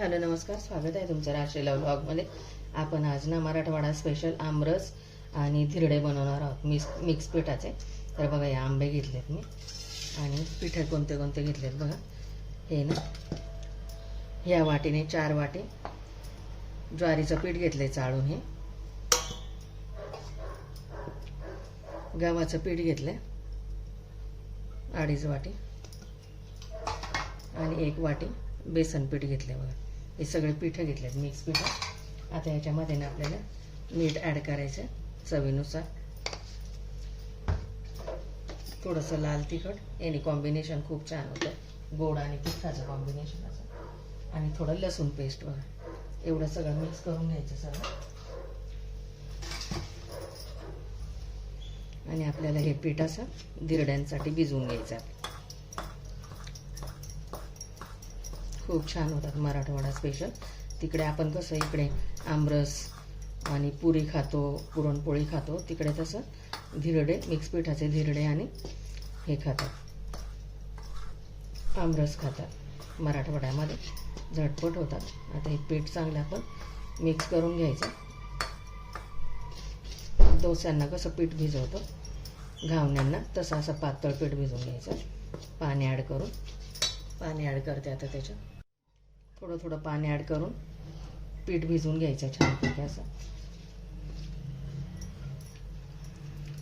Hello नमस्कार, स्वागत आहे तुमचं राशीला व्लॉगमध्ये. आपण आज ना मराठवाडा स्पेशल आमरस आणि धिरडे बनवणार आहोत मिक्स पिठाचे. तर बघा, या आंबे घेतलेत मी आणि पिठे कोणते कोणते घेतलेत बघा. हे ना, ह्या वाटीने 4 वाटी ज्वारीचं पीठ घेतले चाळून. हे गव्हाचं पीठ घेतलं 2.5 वाटी आणि 1 वाटी बेसन पीठ घेतले बघा. हे सगळे पिठं घेतलेत मिक्स पिठं. आता याच्यामध्ये ना आपल्याला मीठ ॲड करायचं चवीनुसार. थोडंसं लाल तिखट, याने कॉम्बिनेशन खूप छान होतं, गोड आणि तिखटाचं कॉम्बिनेशन असं. आणि थोडं लसूण पेस्ट बघा. एवढं सगळं मिक्स करून घ्यायचं सगळं. आणि आपल्याला हे पीठ असं धिरड्यांसाठी भिजवून घ्यायचं. खूप छान होतात मराठवाडा स्पेशल. तिकडे आपण कसं इकडे आमरस आणि पुरी खातो, पुरणपोळी खातो, तिकडे तसं धिरडे, मिक्स पिठाचे धिरडे आणि हे खातात, आमरस खातात. मराठवाड्यामध्ये झटपट होतात. आता हे पीठ चांगलं आपण मिक्स करून घ्यायचं. डोस्यांना कसं पीठ भिजवतो, घावण्यांना तसं असं पातळ पीठ भिजवून घ्यायचं. पाणी ॲड करून, पाणी ॲड करते आता त्याच्यात. थोडं थोडं पाणी ॲड करून पीठ भिजवून घ्यायचं छानपैकी असं.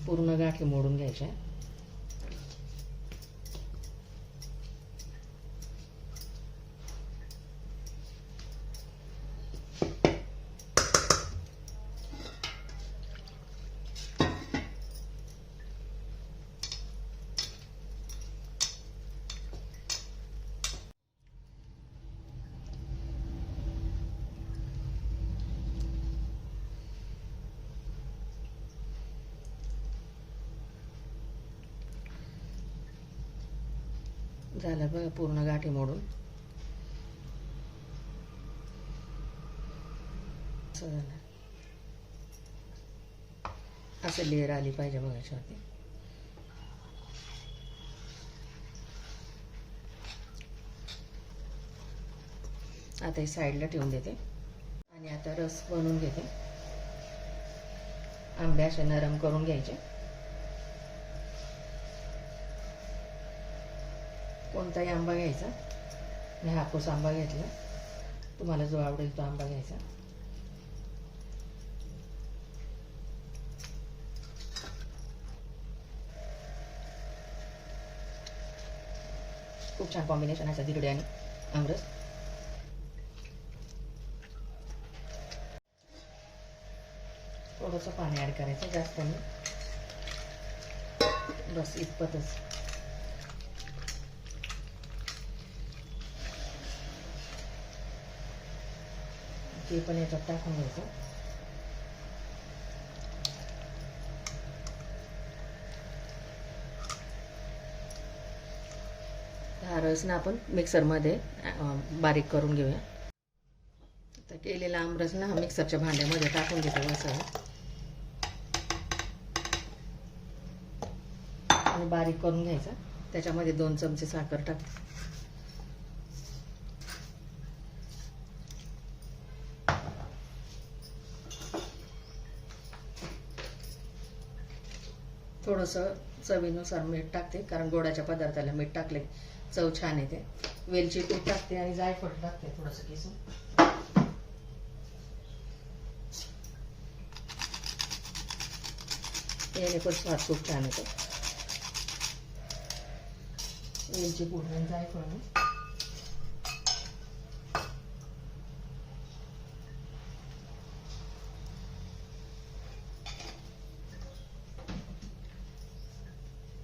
पूर्ण गाठी मोडून घ्यायच्या. झालं बघा पूर्ण गाठी मोडून. असं झालं, असं लेअर आली पाहिजे बघा याच्यावरती. आता हे साईडला ठेवून देते आणि आता रस बनवून घेते. आंबे असे नरम करून घ्यायचे. कोणताही आंबा घ्यायचा. मी हापूस आंबा घेतला, तुम्हाला जो आवडेल तो आंबा घ्यायचा. खूप छान कॉम्बिनेशन आहे धिरडे आणि आमरस. थोडंसं पाणी ॲड करायचं, जास्त नाही, बस इतपतच. ते पण याच्यात टाकून घ्यायचं. हा रस ना आपण मिक्सरमध्ये बारीक करून घेऊया. आता केलेला आमरस ना हा मिक्सरच्या भांड्यामध्ये टाकून घेतो असं आणि बारीक करून घ्यायचा. त्याच्यामध्ये 2 चमचे साखर टाक. थोडंसं चवीनुसार मीठ टाकते, कारण गोडाच्या पदार्थाला मीठ टाकले चव छान येते. वेलची पूड टाकते आणि जायफळ टाकते थोडंसं किसून. याने पण स्वाद खूप छान येतो. वेलची पूड आणि जायफळ.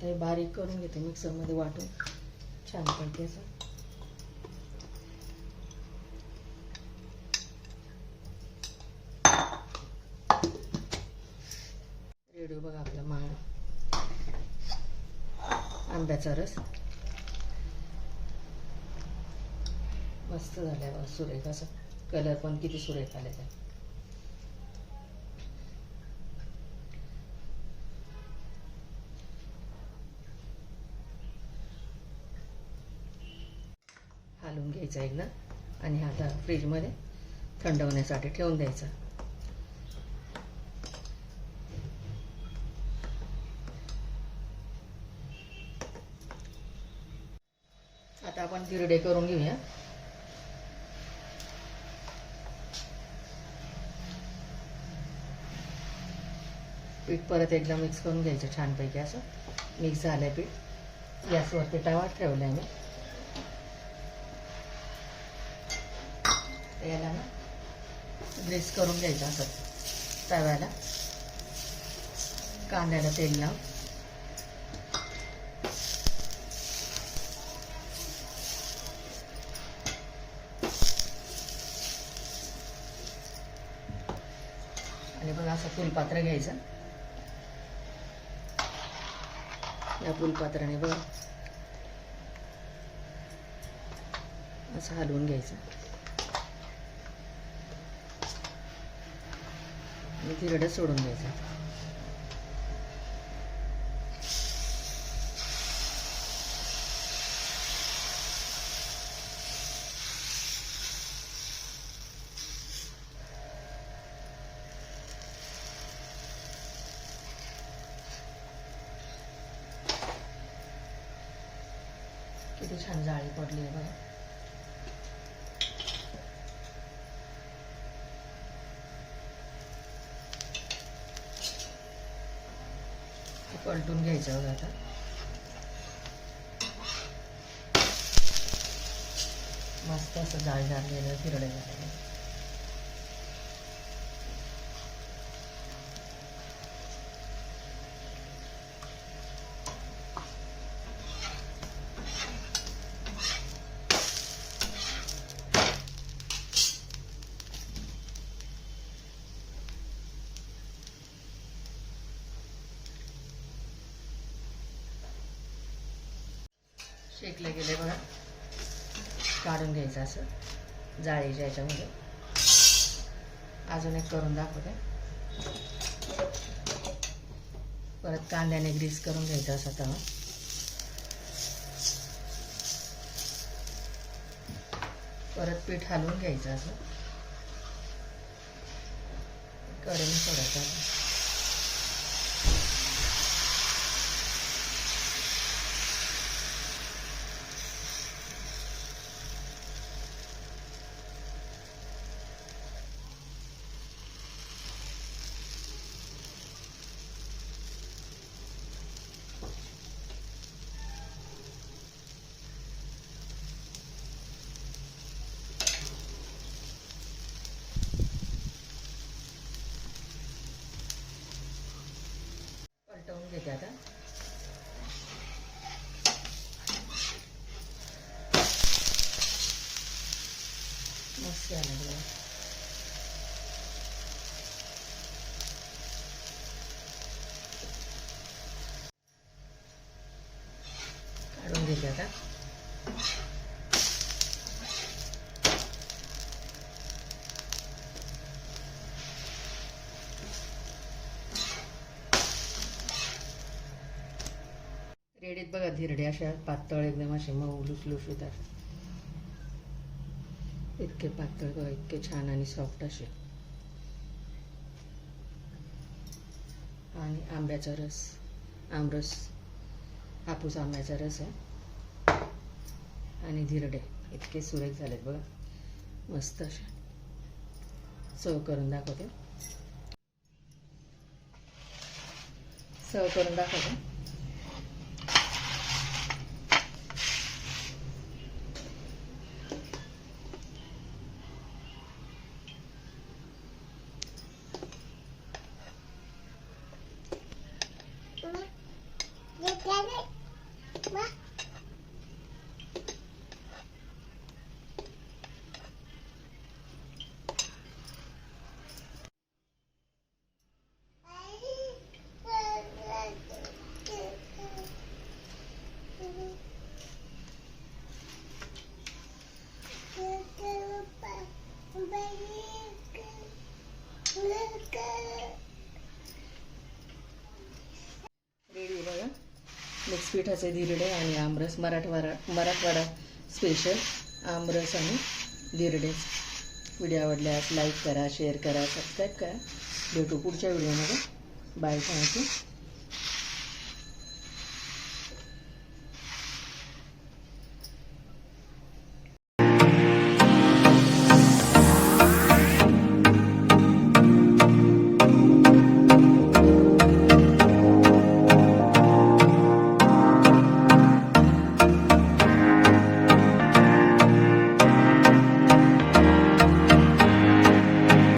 ते बारीक करून घेते मिक्सरमध्ये वाटून छानपैकी असं. रेडी बघा आपला आंब्याचा रस. मस्त झालाय बघा, सुरेख असं. कलर पण किती सुरेख आले ते. घालून घ्यायचा एकदा आणि आता फ्रीजमध्ये थंड होण्यासाठी ठेवून द्यायचं. आता आपण धिरडे करून घेऊया. पीठ परत एकदा मिक्स करून घ्यायचं छानपैकी. असं मिक्स झालंय पीठ. गॅसवरती तवा ठेवलाय मी. याला ना ग्रीस करून घ्यायचं असं तव्याला. कांद्याला तेल लावून आणि बघा असं फुलपात्र घ्यायचं. या फुलपात्राने बघा असं हलवून घ्यायचं आणि धिरडं सोडून द्यायचं. किती छान जाळी पडली आहे बघा. पलटून घ्यायचं बघा. आता मस्त असं जाळ झालेलं धिरडे झालेलं. शेकले गेले बघा. काढून घ्यायचं असं जाळीच्या याच्यामध्ये. अजून एक करून दाखवते. परत कांद्याने ग्रीस करून घ्यायचं असं तवा. परत पीठ हलवून घ्यायचं असं कडेने सोडायचं. पलटवून घेते आता. मस्त आलं बघा. काढून घेते आता. रेडीत बघा धिरडे. अशा पातळ एकदम असे मऊ लुसलुशीत असे. इतके पातळ बघा, इतके छान आणि सॉफ्ट असे. आणि आंब्याचा रस, आमरस, हापूस आंब्याचा रस आहे. आणि धिरडे इतके सुरेख झालेत बघा. मस्त असे. सर्व करून दाखवते. सर्व करून दाखवते. रेडी बघा मिक्स पिठाचे धिरडे आणि आमरस. मराठवाडा स्पेशल आमरस आणि धिरडे. व्हिडिओ आवडल्यास लाईक करा, शेअर करा, सबस्क्राईब करा. भेटू पुढच्या व्हिडिओमध्ये. Bye, thank you.